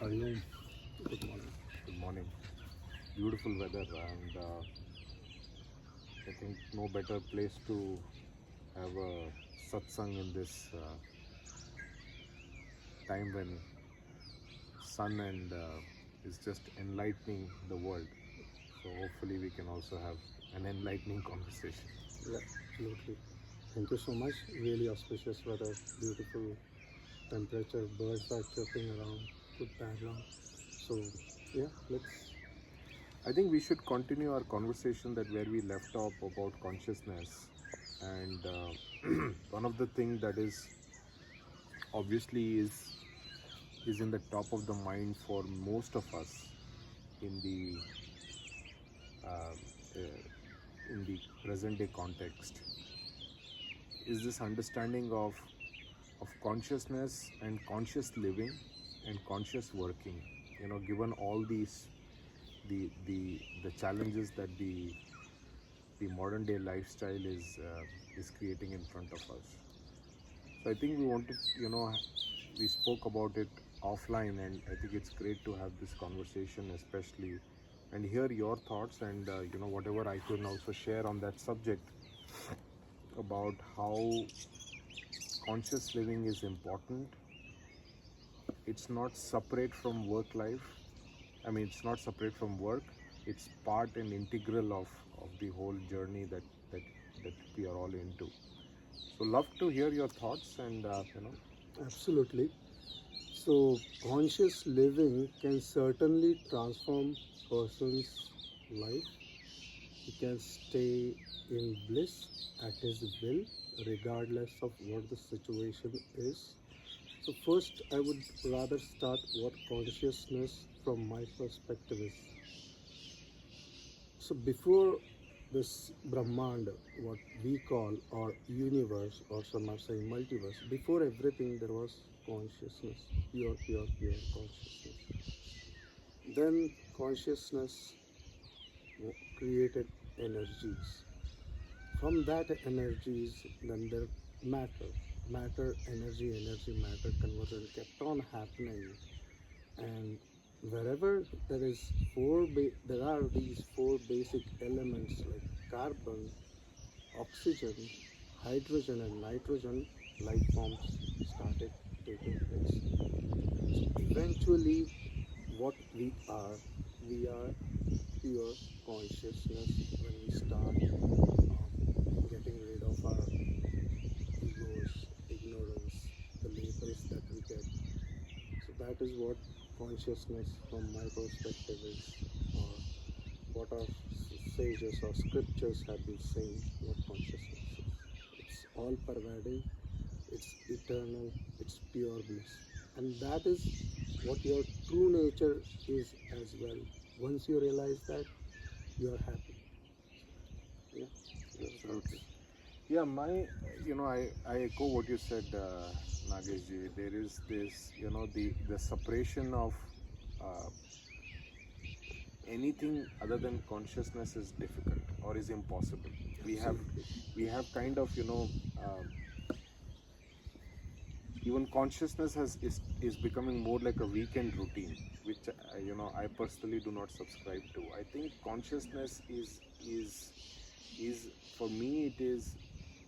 Hariom. Good morning. Good morning. Beautiful weather, and I think no better place to have a satsang in this time when sun and is just enlightening the world. So hopefully we can also have an enlightening conversation. Yeah, absolutely. Thank you so much. Really auspicious weather, beautiful temperature, birds are chirping around, good background. So, yeah, let's. I think we should continue our conversation that where we left off about consciousness, and one of the things that is obviously is in the top of the mind for most of us in the uh, in the present day context is this understanding of consciousness and conscious living and conscious working. You know, given all these the challenges that the modern day lifestyle is creating in front of us. So I think we wanted, we spoke about it offline, and I think it's great to have this conversation, especially, and hear your thoughts, and whatever I can also share on that subject about how conscious living is important. It's not separate from work life. I mean, it's not separate from work. It's part and integral of the whole journey that we are all into. So love to hear your thoughts, and Absolutely. So, conscious living can certainly transform person's life. He can stay in bliss at his will, regardless of what the situation is. So, first, I would rather start what consciousness from my perspective is. So, before this Brahmanda, what we call or universe, or some are saying multiverse, before everything there was consciousness, pure consciousness. Then consciousness created energies. From that energies, then there matter, energy, matter conversion kept on happening, and wherever there is there are these four basic elements like carbon, oxygen, hydrogen, and nitrogen, life forms started taking place. So eventually, what we are pure consciousness when we start getting rid of our egos, ignorance, the labels that we get. So that is what consciousness from my perspective is, or what our sages or scriptures have been saying what consciousness is. It's all pervading, it's eternal, it's pure bliss. And that is what your true nature is as well. Once you realize that, you are happy. Yeah, your thoughts. absolutely. Yeah, I echo what you said, Nagesh ji. There is this, the separation of uh, anything other than consciousness is difficult or is impossible. We have Absolutely. we have kind of, even consciousness is becoming more like a weekend routine, which I personally do not subscribe to. I think consciousness is for me, it is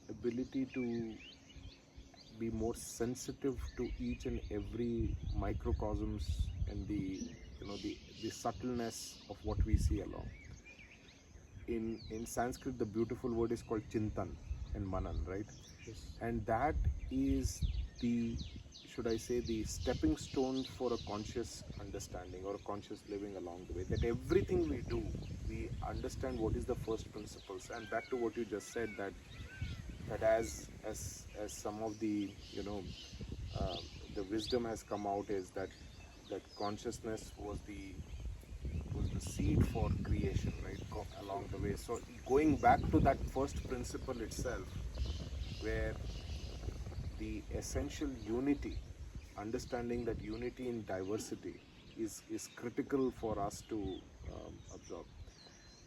ability to be more sensitive to each and every microcosms and the subtleness of what we see along. In Sanskrit, the beautiful word is called chintan and manan, right? Yes. And that is the, should I say, the stepping stone for a conscious understanding or a conscious living along the way. That everything we do, we understand what is the first principles. And back to what you just said, that as some of the uh, the wisdom has come out, is that consciousness was the seed for creation, right? Along the way. So going back to that first principle itself, where the essential unity, understanding that unity in diversity is critical for us to absorb.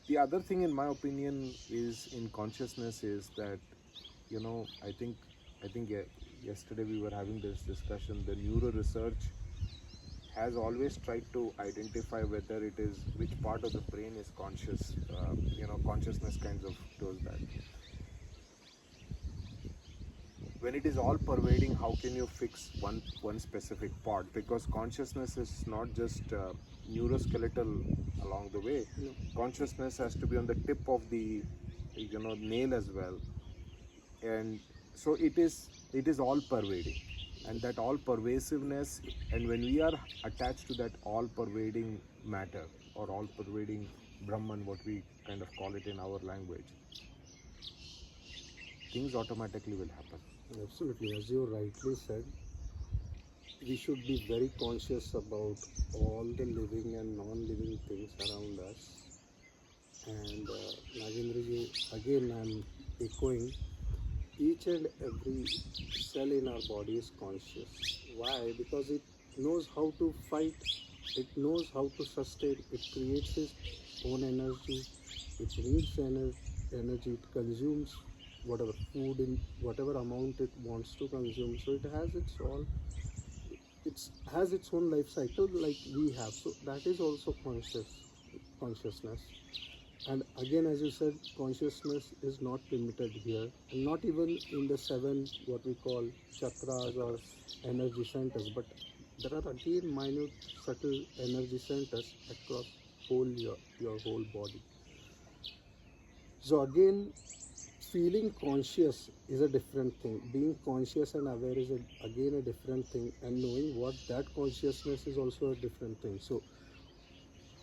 The other thing, in my opinion, is in consciousness is that, I think yesterday we were having this discussion. The neuro research has always tried to identify whether it is which part of the brain is conscious. Consciousness kinds of does that. When it is all pervading, how can you fix one specific part? Because consciousness is not just neuroskeletal along the way. No. Consciousness has to be on the tip of the nail as well, and so it is all pervading, and that all pervasiveness, and when we are attached to that all pervading matter or all pervading Brahman, what we kind of call it in our language, things automatically will happen. Absolutely, as you rightly said, we should be very conscious about all the living and non-living things around us. And Nagendraji, again I'm echoing, each and every cell in our body is conscious. Why? Because it knows how to fight, it knows how to sustain, it creates its own energy, it needs energy, it consumes whatever food in whatever amount it wants to consume. So it has its own life cycle like we have. So that is also consciousness. And again, as you said, consciousness is not limited here, and not even in the seven what we call chakras or energy centers, but there are again minute subtle energy centers across your whole body. So again, feeling conscious is a different thing. Being conscious and aware is again a different thing, and knowing what that consciousness is also a different thing. So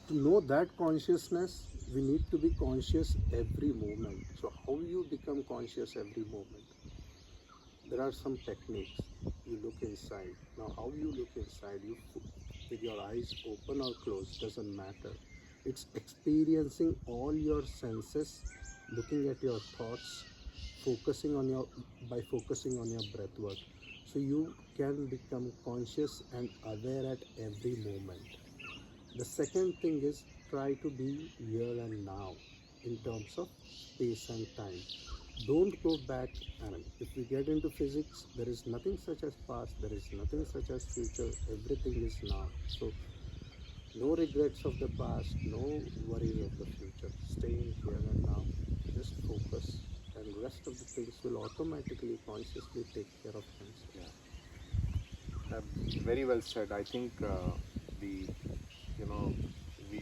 to know that consciousness, we need to be conscious every moment. So how you become conscious every moment? There are some techniques. You look inside. Now how you look inside, with your eyes open or closed, doesn't matter. It's experiencing all your senses, looking at your thoughts, focusing on your breath work. So you can become conscious and aware at every moment. The second thing is, try to be here and now in terms of space and time. Don't go back. I mean, if we get into physics, there is nothing such as past, there is nothing such as future, everything is now. So no regrets of the past, no worries of the future. Staying here and now, just focus, and rest of the things will automatically, consciously take care of themselves. Yeah. Very well said. I think the you know we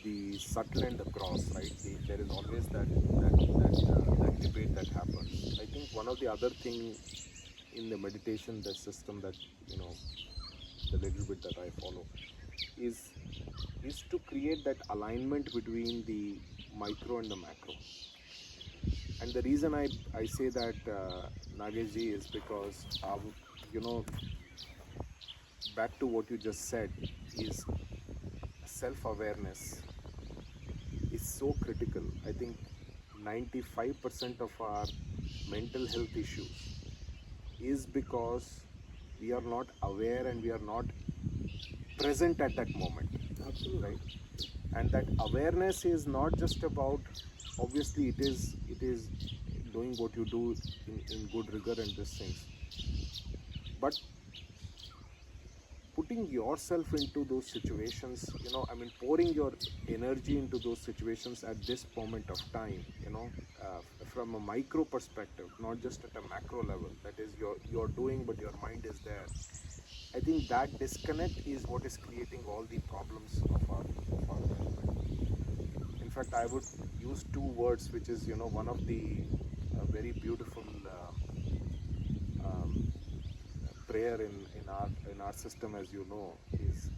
the subtle and the gross, right? There is always that debate that happens. I think one of the other thing in the meditation, the system that the little bit that I follow is to create that alignment between the micro and the macro. And the reason I say that, Nagesh ji, is because back to what you just said, is self-awareness is so critical. I think 95% of our mental health issues is because we are not aware and we are not present at that moment. Absolutely. Right? And that awareness is not just about, obviously it is doing what you do in good rigor and these things, but putting yourself into those situations, pouring your energy into those situations at this moment of time, from a micro perspective, not just at a macro level, that is you're doing but your mind is there. I think that disconnect is what is creating all the problems of our development. In fact, I would use two words, which is one of the very beautiful prayer in our system, as you know, is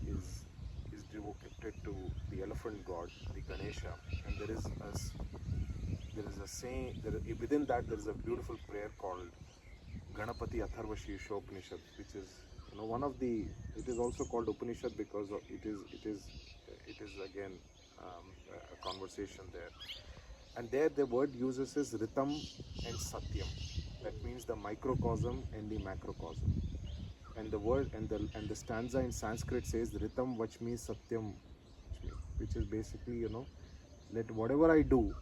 devoted to the elephant god, the Ganesha, and there is a saying within that there is a beautiful prayer called Ganapati Atharva Shirshya Upanishad, which is one of the, it is also called Upanishad because it is again a conversation there, and there the word uses is Ritam and Satyam. That means the microcosm and the macrocosm. And the word and the stanza in Sanskrit says Ritam, which means Satyam, which is basically let whatever I do,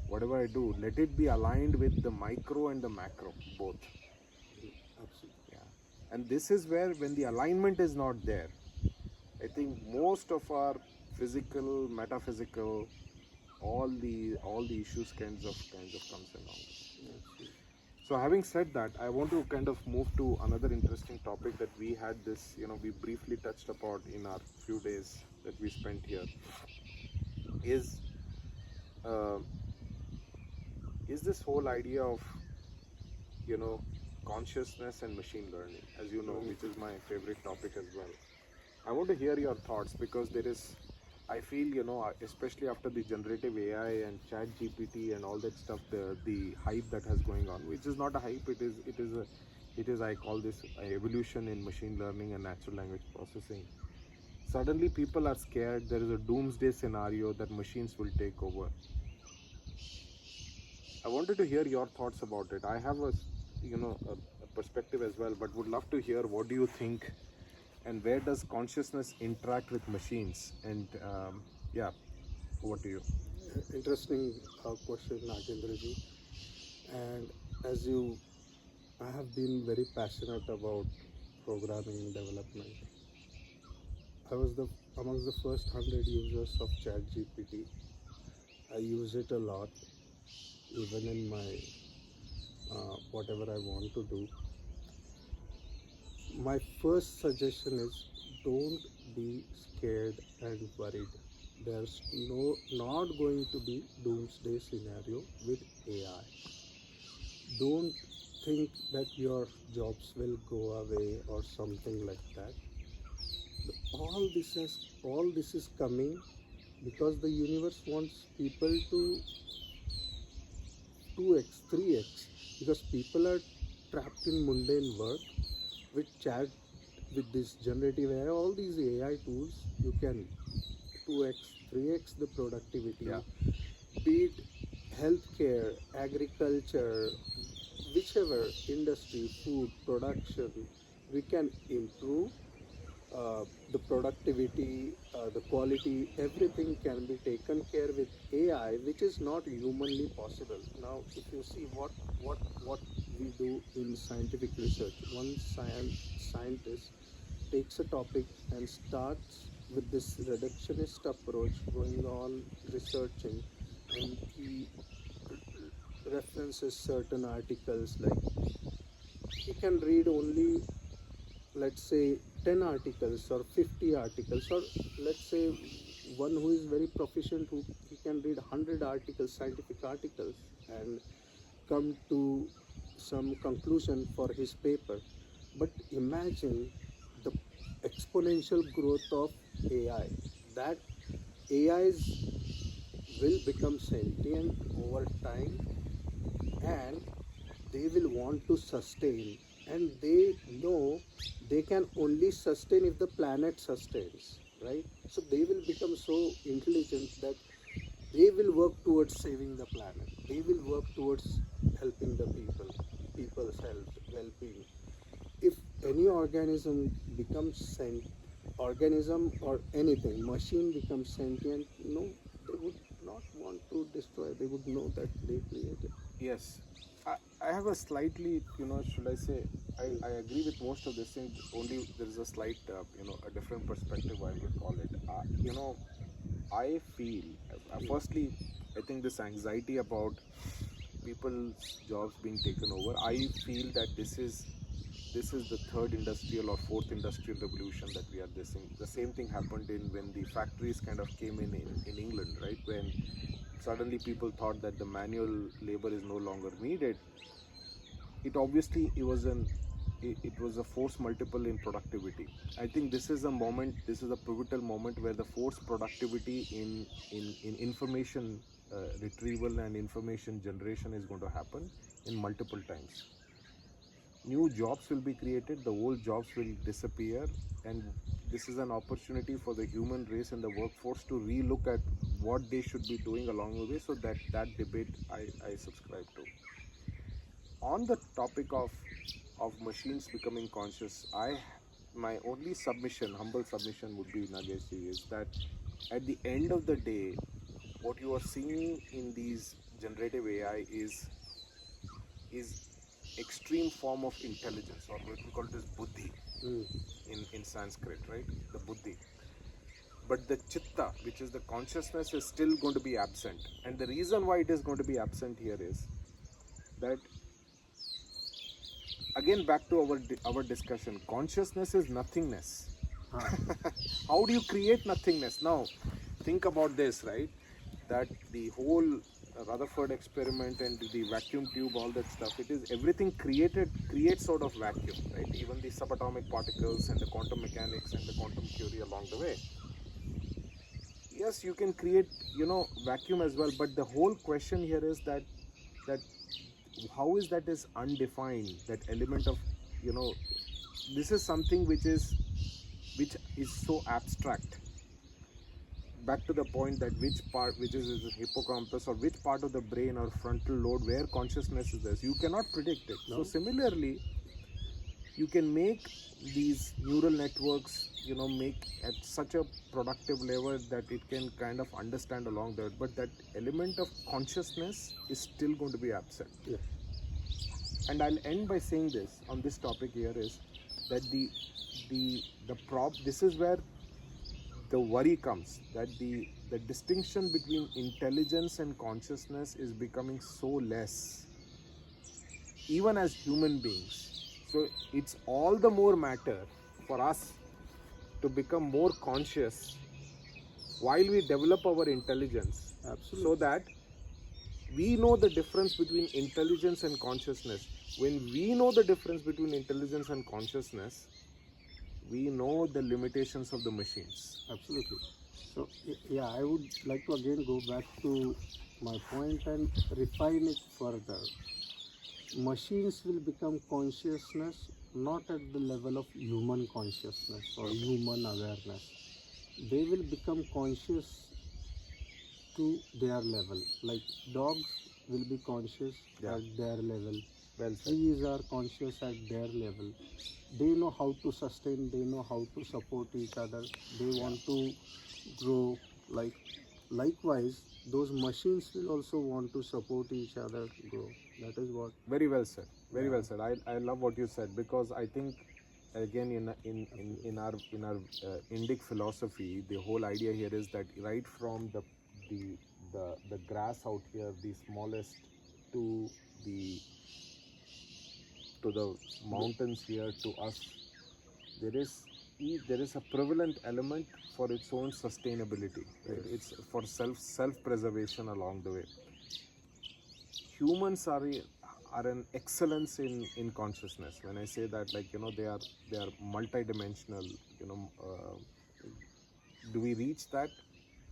let it be aligned with the micro and the macro both. Absolutely. Yeah. And this is where, when the alignment is not there, I think most of our physical, metaphysical, all the issues kinds of comes along. Absolutely. So having said that, I want to kind of move to another interesting topic that we had this, we briefly touched upon in our few days that we spent here. Is uh, is this whole idea of you know consciousness and machine learning, as you know, which is my favorite topic as well. I want to hear your thoughts, because there is, I feel, especially after the generative AI and chat GPT and all that stuff, the hype that has going on, which is not a hype, it is I call this a evolution in machine learning and natural language processing. Suddenly people are scared there is a doomsday scenario that machines will take over. I wanted to hear your thoughts about it. I have a perspective as well, but would love to hear what do you think, and where does consciousness interact with machines? And yeah, over to you. Interesting question, Nagendraji. And as you, I have been very passionate about programming development. I was the amongst the first 100 users of ChatGPT. I use it a lot, even in my whatever I want to do. My first suggestion is don't be scared and worried. There's not going to be doomsday scenario with AI. Don't think that your jobs will go away or something like that. All this is coming because the universe wants people to 2x, 3x, because people are trapped in mundane work with chat, with this generative AI, all these AI tools. You can 2x, 3x the productivity, Yeah. be it healthcare, agriculture, whichever industry, food, production, we can improve the productivity, the quality, everything can be taken care with AI, which is not humanly possible. Now, if you see what we do in scientific research, one scientist takes a topic and starts with this reductionist approach, going on researching, and he references certain articles, like he can read only, let's say, 10 articles or 50 articles, or let's say one who is very proficient, who he can read 100 articles, scientific articles, and come to some conclusion for his paper. But imagine the exponential growth of AI, that AIs will become sentient over time, and they will want to sustain, and they know they can only sustain if the planet sustains, right? So they will become so intelligent that they will work towards saving the planet, they will work towards helping the people's health, well-being. If any organism or anything, machine becomes sentient, no, they would not want to destroy, they would know that they created. Yes. I have a slightly, should I say, I agree with most of this thing. Only there is a slight, a different perspective, I would call it. I feel, firstly, I think this anxiety about people's jobs being taken over, I feel that this is the third industrial or fourth industrial revolution that we are facing. The same thing happened in when the factories kind of came in England, right? When suddenly people thought that the manual labor is no longer needed. It obviously, it was a force multiple in productivity. I think this is a moment, this is a pivotal moment where the force productivity in information retrieval and information generation is going to happen in multiple times. New jobs will be created, the old jobs will disappear, and this is an opportunity for the human race and the workforce to relook at what they should be doing along the way. So that debate I subscribe to. On the topic of machines becoming conscious, my only submission, humble submission, would be, Nagesh, is that at the end of the day, what you are seeing in these generative AI is extreme form of intelligence, or what we call it as buddhi Mm. in Sanskrit, right? The buddhi. But the chitta, which is the consciousness, is still going to be absent. And the reason why it is going to be absent here is that, again, back to our discussion, consciousness is nothingness. Ah. How do you create nothingness? Now, think about this, right? That the whole Rutherford experiment and the vacuum tube, all that stuff, it is everything creates sort of vacuum, right? Even the subatomic particles and the quantum mechanics and the quantum theory along the way. Yes, you can create, vacuum as well, but the whole question here is that how is that is undefined, that element of, this is something which is so abstract. Back to the point that which is the hippocampus, or which part of the brain or frontal lobe where consciousness is there, you cannot predict it. No. So similarly, you can make these neural networks, make at such a productive level that it can kind of understand along that, but that element of consciousness is still going to be absent. Yes. And I'll end by saying this on this topic here is that this is where the worry comes, that the distinction between intelligence and consciousness is becoming so less, even as human beings. So it's all the more matter for us to become more conscious while we develop our intelligence. Absolutely. So that we know the difference between intelligence and consciousness. When we know the difference between intelligence and consciousness, we know the limitations of the machines. Absolutely. So, yeah, I would like to again go back to my point and refine it further. Machines will become consciousness not at the level of human consciousness or human awareness. They will become conscious to their level. Like dogs will be conscious Yeah. at their level. Well said. Trees are conscious at their level. They know how to sustain, they know how to support each other. They want to grow. Likewise, those machines will also want to support each other, grow. That is what. Very well said. Very Yeah. well said. I love what you said, because I think, again, in our Indic philosophy, the whole idea here is that right from the grass out here, the smallest, to the mountains here, to us, there is a prevalent element for its own sustainability. Right? Yes. It's for self-preservation along the way. Humans are an excellence in consciousness. When I say that, they are multidimensional. Do we reach that?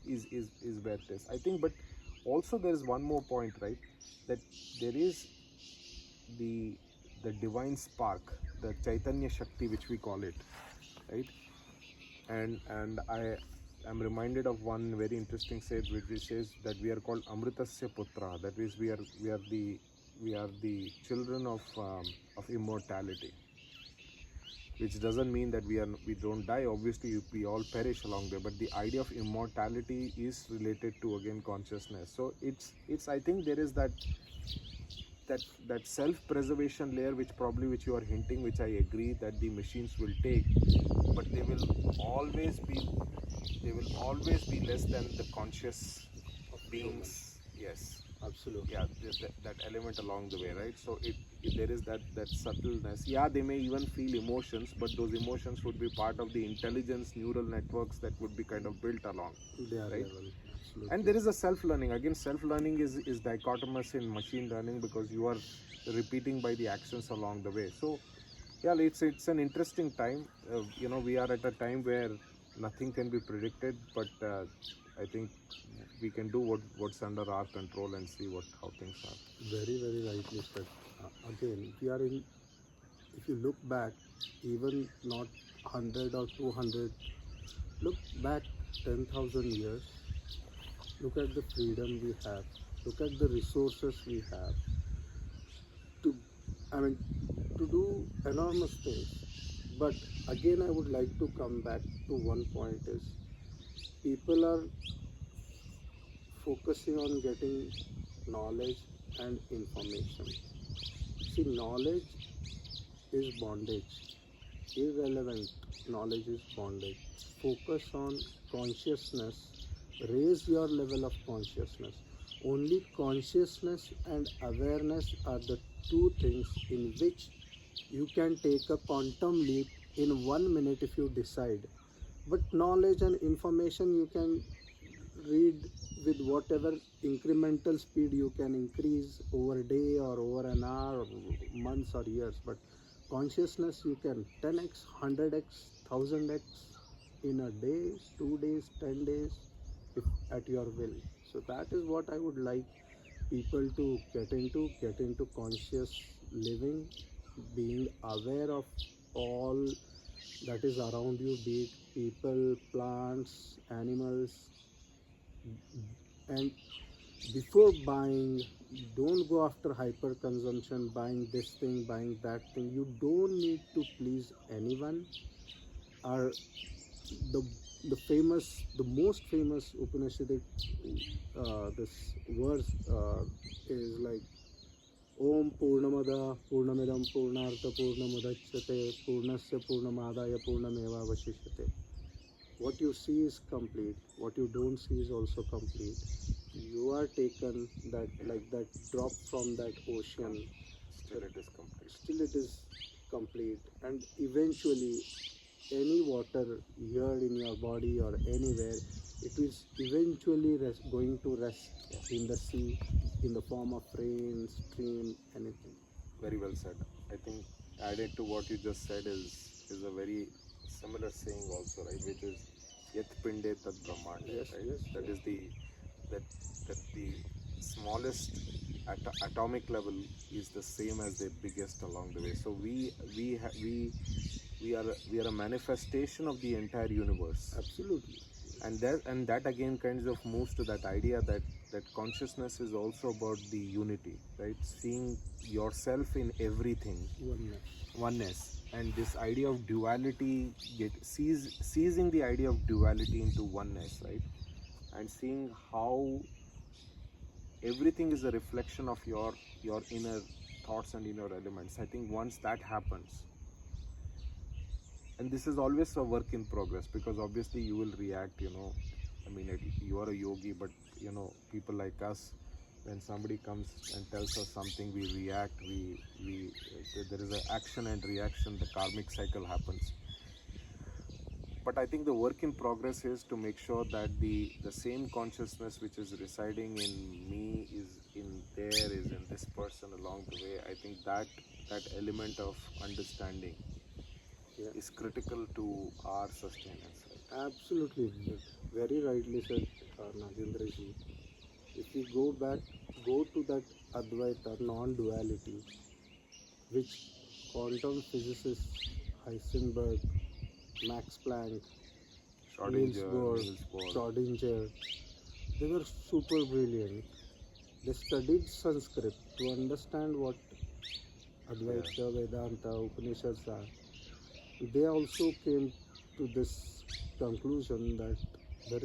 Is where it is, I think. But also there is one more point, right? That there is the divine spark, the Chaitanya Shakti, which we call it, right? And I am reminded of one very interesting sage which says that we are called Amritasya Putra. That is, we are the children of immortality. Which doesn't mean that we don't die. Obviously, we all perish along there. But the idea of immortality is related to, again, consciousness. So it's I think there is that self-preservation layer, which you are hinting, which I agree that the machines will take, but they will always be less than the conscious beings. Yes. Absolutely. Yeah, that element along the way, right? So there is that subtleness. Yeah, they may even feel emotions, but those emotions would be part of the intelligence neural networks that would be kind of built along. Their right? level. Absolutely. And there is a self-learning. Again, self-learning is dichotomous in machine learning, because you are repeating by the actions along the way. So yeah, it's an interesting time. We are at a time where nothing can be predicted, but I think we can do what's under our control and see how things are. Very, very rightly said. Again, we are in. If you look back, even not 100 or 200, look back 10,000 years. Look at the freedom we have. Look at the resources we have. To do enormous things. But again, I would like to come back to one point: is people are focusing on getting knowledge and information. See, knowledge is bondage. Irrelevant knowledge is bondage. Focus on consciousness. Raise your level of consciousness. Only consciousness and awareness are the two things in which you can take a quantum leap in 1 minute if you decide. But knowledge and information you can read with whatever incremental speed you can increase over a day or over an hour or months or years. But consciousness you can 10x, 100x, 1000x in a day, 2 days, 10 days, if at your will. So that is what I would like people to get into conscious living, being aware of all that is around you, be it people, plants, animals. And before buying, don't go after hyper consumption, buying this thing, buying that thing. You don't need to please anyone. Or the the most famous Upanishadic this verse is like Om Purnamada Purnamidam Purnartha Purnamudachyate Purnasya Purnamadaya Purnameva Vashishyate. What you see is complete, what you don't see is also complete. You are taken that like that drop from that ocean. Still it is complete. Still it is complete, and eventually any water here in your body or anywhere, it is eventually going to rest in the sea in the form of rain, stream, anything. Very well said. I think added to what you just said is a very similar saying also, right? Which is Yat Pinde Tat Brahmand, Yes, right? yes, That yes. is that the smallest atomic level is the same as the biggest along the way. So we are a manifestation of the entire universe, Absolutely. and that again kind of moves to that idea that consciousness is also about the unity, right? Seeing yourself in everything, oneness, and this idea of duality, seizing the idea of duality into oneness, right? And seeing how everything is a reflection of your inner thoughts and inner elements. I think once that happens, and this is always a work in progress, because obviously you will react, I mean, you are a yogi, but people like us, when somebody comes and tells us something, we react, we there is an action and reaction, the karmic cycle happens. But I think the work in progress is to make sure that the same consciousness which is residing in me is in this person along the way. I think that element of understanding Yeah. is critical to our sustenance, right? Absolutely. Very rightly said, Nagendra ji. If we go to that Advaita, non-duality, which quantum physicists Heisenberg, Max Planck, Niels Schrodinger, Bohr, Niels Bohr. Schrodinger, they were super brilliant. They studied Sanskrit to understand what Advaita, Vedanta, Upanishads are. They also came to this conclusion that there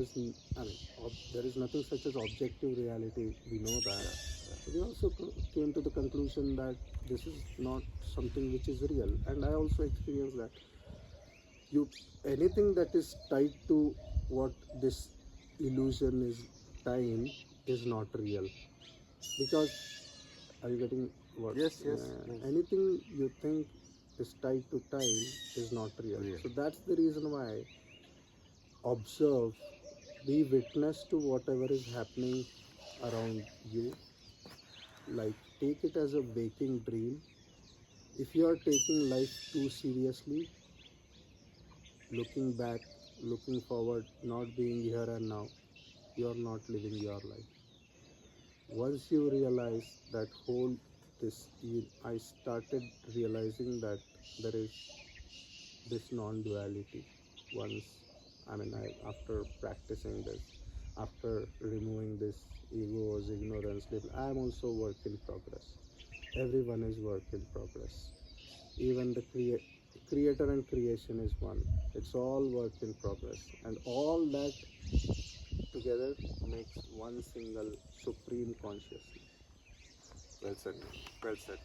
is nothing such as objective reality. We know that. They also came to the conclusion that this is not something which is real, and I also experienced that. You anything that is tied to what this illusion is, time, is not real, because are you getting what? Yes. Anything you think is tied to time is not real. Real. So that's the reason why observe, be witness to whatever is happening around you. Like, take it as a waking dream. If you are taking life too seriously, looking back, looking forward, not being here and now, you are not living your life. Once you realize that whole this, I started realizing that there is this non-duality. Once, after practicing this, after removing this egos, ignorance, I am also work in progress. Everyone is work in progress. Even the creator and creation is one. It's all work in progress, and all that together makes one single supreme consciousness. Well said. Well said.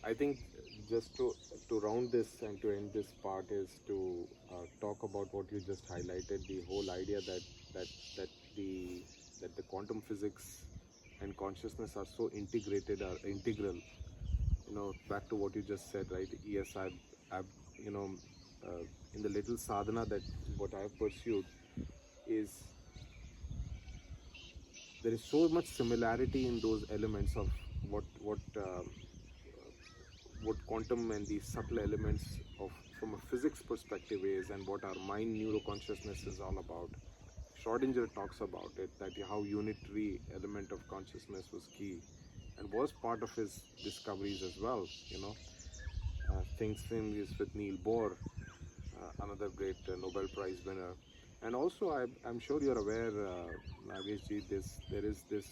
I think just to round this and to end this part is to talk about what you just highlighted, the whole idea that that the that the quantum physics and consciousness are so integrated, are integral. Back to what you just said, right? Yes, I've you know in the little sadhana that what I've pursued is there is so much similarity in those elements of what quantum and the subtle elements of from a physics perspective is, and what our mind neuroconsciousness is all about. Schrodinger talks about it, that how unitary element of consciousness was key and was part of his discoveries as well. Things same is with Neil Bohr, another great Nobel Prize winner. And also, I'm sure you're aware, Nageshji, there is this,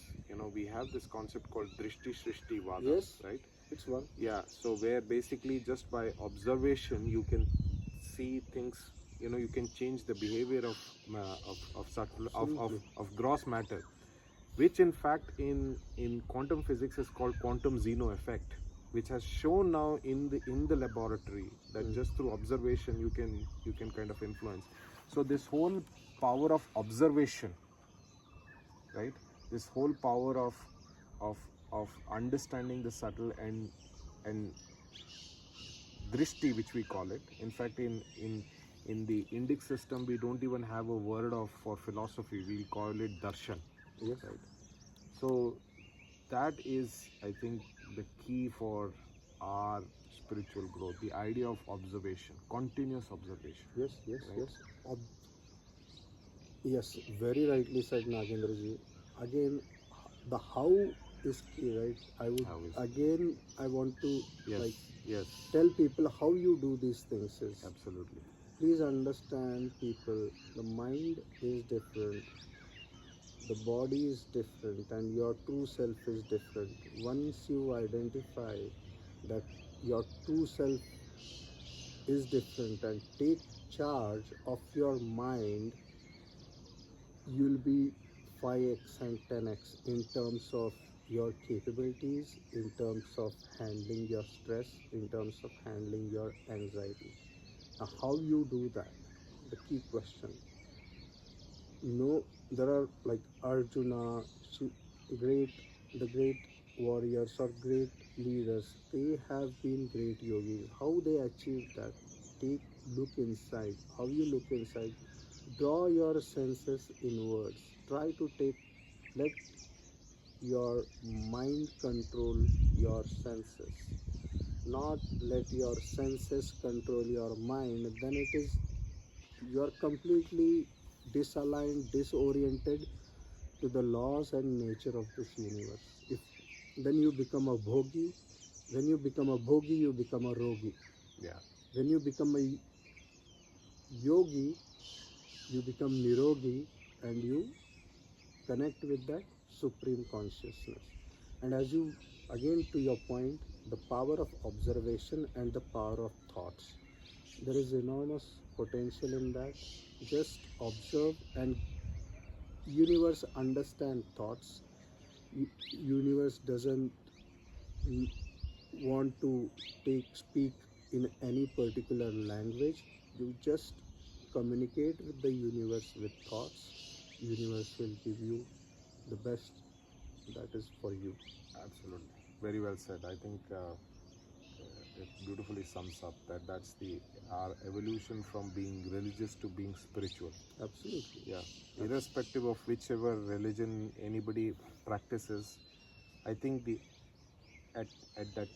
we have this concept called Drishti Shrishti Vada, Yes, right? it's one. Yeah, so where basically just by observation you can see things, you can change the behavior of subtle Absolutely. of gross matter, which in fact in quantum physics is called quantum Zeno effect, which has shown now in the laboratory that just through observation you can kind of influence. So this whole power of observation, right? This whole power of of understanding the subtle and drishti, which we call it. In fact, in the Indic system, we don't even have a word of for philosophy. We call it darshan, Yes. right? So that is, I think, the key for our spiritual growth. The idea of observation, continuous observation. Yes, yes, Right? yes. Yes, very rightly said, Nagendraji. Again, the how is key, right? I would How is again, I want to yes, like yes, tell people how you do these things is, absolutely. please understand, people, the mind is different, the body is different, and your true self is different. Once you identify that your true self is different and take charge of your mind, you'll be 5x and 10x in terms of your capabilities, in terms of handling your stress, in terms of handling your anxiety. Now, how you do that? The key question. No, there are like Arjuna, great, the great warriors or great leaders. They have been great yogis. How they achieve that? Take look inside. How you look inside? Draw your senses inwards. Try to let your mind control your senses, not let your senses control your mind. Then it is you are completely disaligned, disoriented to the laws and nature of this universe. If then you become a bhogi, when you become a bhogi, you become a rogi. Yeah, When you become a yogi, you become nirogi, and you connect with that supreme consciousness. And as you, again to your point, the power of observation and the power of thoughts, there is enormous potential in that. Just observe, and universe understand thoughts. Universe doesn't want to speak in any particular language. You just communicate with the universe with thoughts. Universe will give you the best that is for you. absolutely. Very well said. I think it beautifully sums up that that's the our evolution from being religious to being spiritual. Absolutely. Yeah, irrespective of whichever religion anybody practices, I think the at at that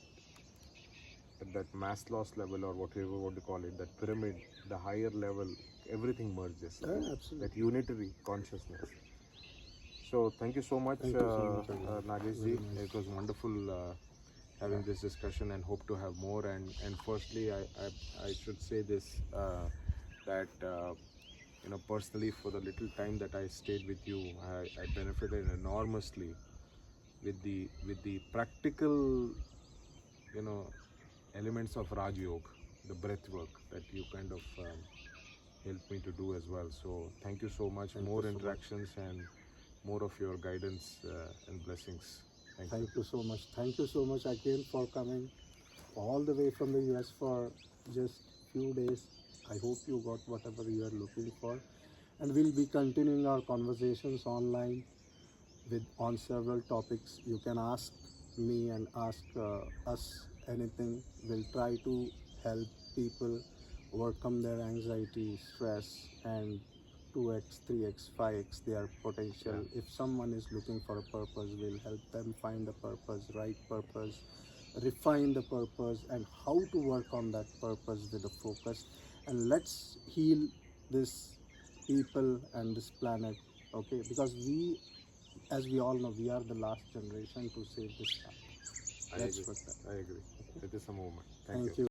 at that Maslow's level, or whatever what you call it, that pyramid, the higher level, everything merges, right? That Absolutely. unitary consciousness. So thank you so much, Thank you so much, Anand. Nagesh Very ji. nice. It was wonderful having this discussion, and hope to have more. And firstly, I should say this, that personally, for the little time that I stayed with you, I benefited enormously with the practical you know elements of Raj Yoga, the breath work that you kind of helped me to do as well. So thank you so much. Thank you More so much. interactions and more of your guidance and blessings. Thank you. Thank you so much. Thank you so much again for coming. all the way from the US for just few days. I hope you got whatever you are looking for, and we'll be continuing our conversations online with on several topics. You can ask me and ask us anything. We'll try to help people overcome their anxiety, stress, and 2x, 3x, 5x their potential. Yeah. If someone is looking for a purpose, we'll help them find a purpose, right purpose, refine the purpose, and how to work on that purpose with a focus. And let's heal this people and this planet, okay? Because we, as we all know, we are the last generation to save this planet. I Let's agree. work that. I agree. It is a movement. Thank Thank you. you.